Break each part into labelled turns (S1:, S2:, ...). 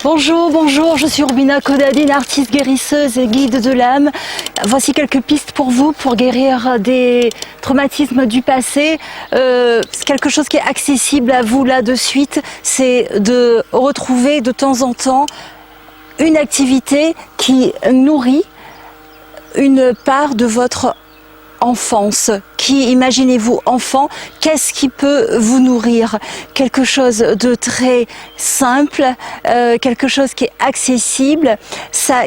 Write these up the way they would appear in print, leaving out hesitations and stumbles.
S1: Bonjour, je suis Rubina Kodadine, artiste guérisseuse et guide de l'âme. Voici quelques pistes pour vous pour guérir des traumatismes du passé. Quelque chose qui est accessible à vous là de suite, c'est de retrouver de temps en temps une activité qui nourrit une part de votre enfance. Imaginez-vous enfant, qu'est-ce qui peut vous nourrir? Quelque chose de très simple, quelque chose qui est accessible. Ça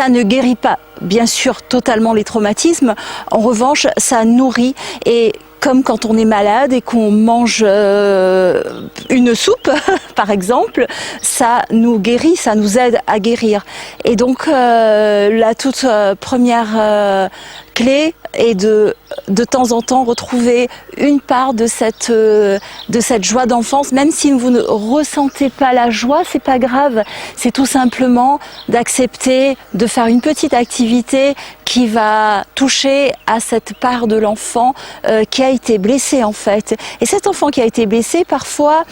S1: ne guérit pas, bien sûr, totalement les traumatismes. En revanche, ça nourrit. Et comme quand on est malade et qu'on mange une soupe, par exemple, ça nous guérit, ça nous aide à guérir. Et donc, la toute première clé est de temps en temps retrouver une part de cette joie d'enfance, même si vous ne ressentez pas la joie, c'est pas grave. C'est tout simplement d'accepter de faire une petite activité qui va toucher à cette part de l'enfant qui a été blessé en fait. Et cet enfant qui a été blessé, parfois,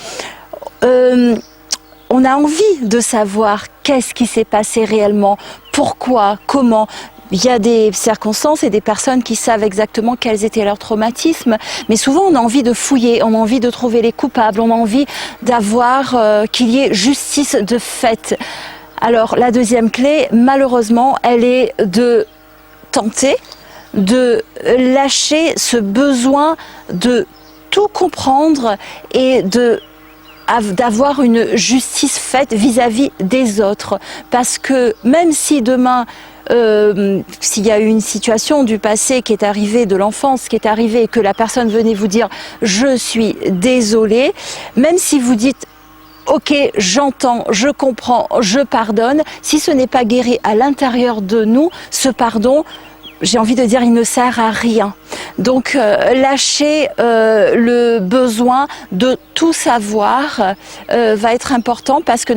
S1: on a envie de savoir qu'est-ce qui s'est passé réellement, pourquoi, comment. Il y a des circonstances et des personnes qui savent exactement quels étaient leurs traumatismes, mais souvent on a envie de fouiller, on a envie de trouver les coupables, on a envie d'avoir qu'il y ait justice de fait. Alors la deuxième clé, malheureusement, elle est de tenter de lâcher ce besoin de tout comprendre et d'avoir une justice faite vis-à-vis des autres. Parce que même si demain, s'il y a eu une situation du passé qui est arrivée, de l'enfance qui est arrivée, et que la personne venait vous dire « je suis désolée », même si vous dites « ok, j'entends, je comprends, je pardonne », si ce n'est pas guéri à l'intérieur de nous, ce pardon, j'ai envie de dire, il ne sert à rien. Donc, lâcher le besoin de tout savoir va être important parce que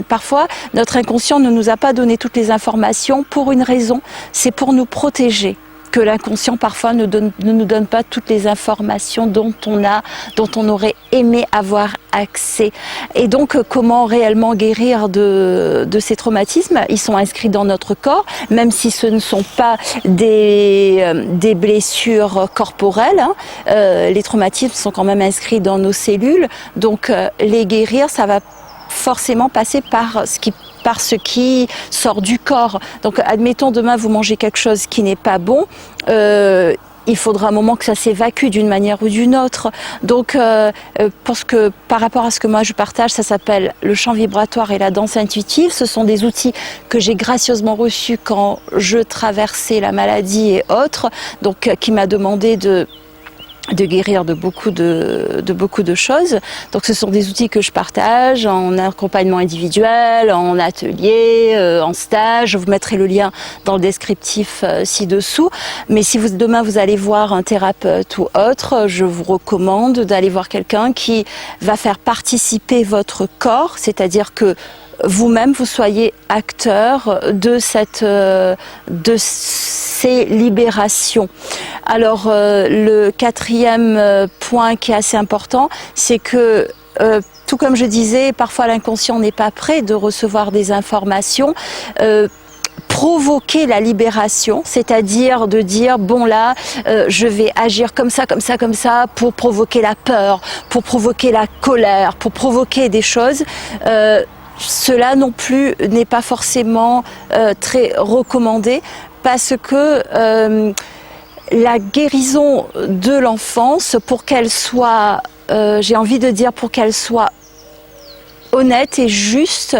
S1: parfois, notre inconscient ne nous a pas donné toutes les informations pour une raison, c'est pour nous protéger. Que l'inconscient parfois ne nous donne pas toutes les informations dont on aurait aimé avoir accès. Et donc comment réellement guérir de ces traumatismes? Ils sont inscrits dans notre corps, même si ce ne sont pas des blessures corporelles, hein. Les traumatismes sont quand même inscrits dans nos cellules, donc les guérir, ça va forcément passer par ce qui sort du corps. Donc admettons demain vous mangez quelque chose qui n'est pas bon, il faudra un moment que ça s'évacue d'une manière ou d'une autre. Donc parce que par rapport à ce que moi je partage, ça s'appelle le chant vibratoire et la danse intuitive. Ce sont des outils que j'ai gracieusement reçus quand je traversais la maladie et autres, donc qui m'a demandé de guérir de beaucoup de choses. Donc ce sont des outils que je partage en accompagnement individuel, en atelier, en stage. Je vous mettrai le lien dans le descriptif ci-dessous. Mais si demain vous allez voir un thérapeute ou autre, je vous recommande d'aller voir quelqu'un qui va faire participer votre corps, c'est-à-dire que vous-même, vous soyez acteur de ces libérations. Alors, le quatrième point qui est assez important, c'est que, tout comme je disais, parfois l'inconscient n'est pas prêt de recevoir des informations. Provoquer la libération, c'est-à-dire de dire bon là, je vais agir comme ça pour provoquer la peur, pour provoquer la colère, pour provoquer des choses. Cela non plus n'est pas forcément très recommandé parce que la guérison de l'enfance, pour qu'elle soit, j'ai envie de dire, pour qu'elle soit honnête et juste,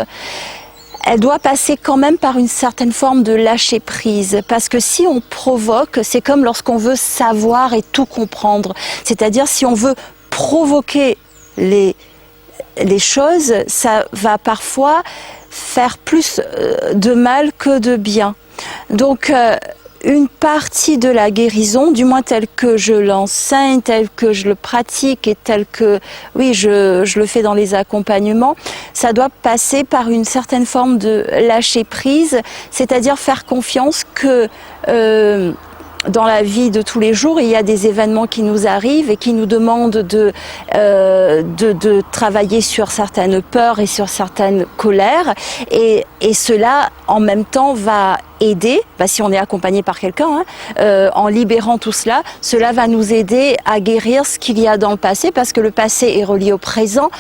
S1: elle doit passer quand même par une certaine forme de lâcher prise. Parce que si on provoque, c'est comme lorsqu'on veut savoir et tout comprendre. C'est-à-dire si on veut provoquer les choses, ça va parfois faire plus de mal que de bien. Donc une partie de la guérison, du moins telle que je l'enseigne, telle que je le pratique et telle que, oui, je le fais dans les accompagnements, ça doit passer par une certaine forme de lâcher prise, c'est-à-dire faire confiance que dans la vie de tous les jours, il y a des événements qui nous arrivent et qui nous demandent de travailler sur certaines peurs et sur certaines colères. Et cela, en même temps, va aider, si on est accompagné par quelqu'un, en libérant tout cela, cela va nous aider à guérir ce qu'il y a dans le passé, parce que le passé est relié au présent.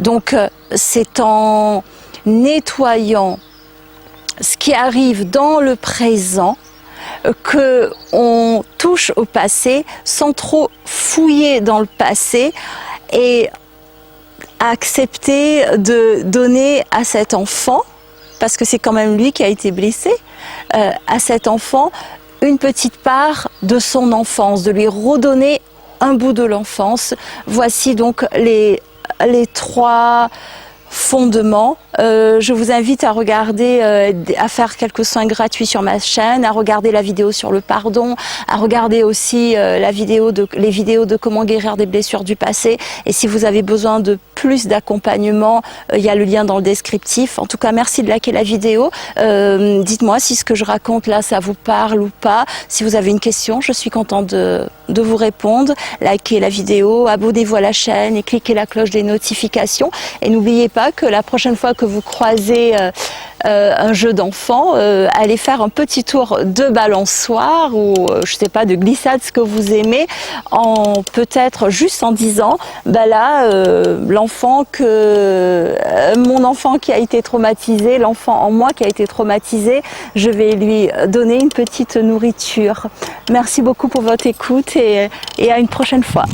S1: Donc, c'est en nettoyant ce qui arrive dans le présent que on touche au passé sans trop fouiller dans le passé et accepter de donner à cet enfant, parce que c'est quand même lui qui a été blessé, à cet enfant une petite part de son enfance, de lui redonner un bout de l'enfance. Voici donc les 3 fondements. Je vous invite à regarder, à faire quelques soins gratuits sur ma chaîne, à regarder la vidéo sur le pardon, à regarder aussi les vidéos de comment guérir des blessures du passé. Et si vous avez besoin de plus d'accompagnement, il y a le lien dans le descriptif. En tout cas, merci de liker la vidéo. Dites-moi si ce que je raconte là, ça vous parle ou pas. Si vous avez une question, je suis contente de vous répondre. Likez la vidéo, abonnez-vous à la chaîne et cliquez la cloche des notifications. Et n'oubliez pas que la prochaine fois que vous croisez un jeu d'enfant, allez faire un petit tour de balançoire ou je sais pas, de glissade, ce que vous aimez, en peut-être juste en disant mon enfant qui a été traumatisé, l'enfant en moi qui a été traumatisé, je vais lui donner une petite nourriture. Merci beaucoup pour votre écoute et à une prochaine fois.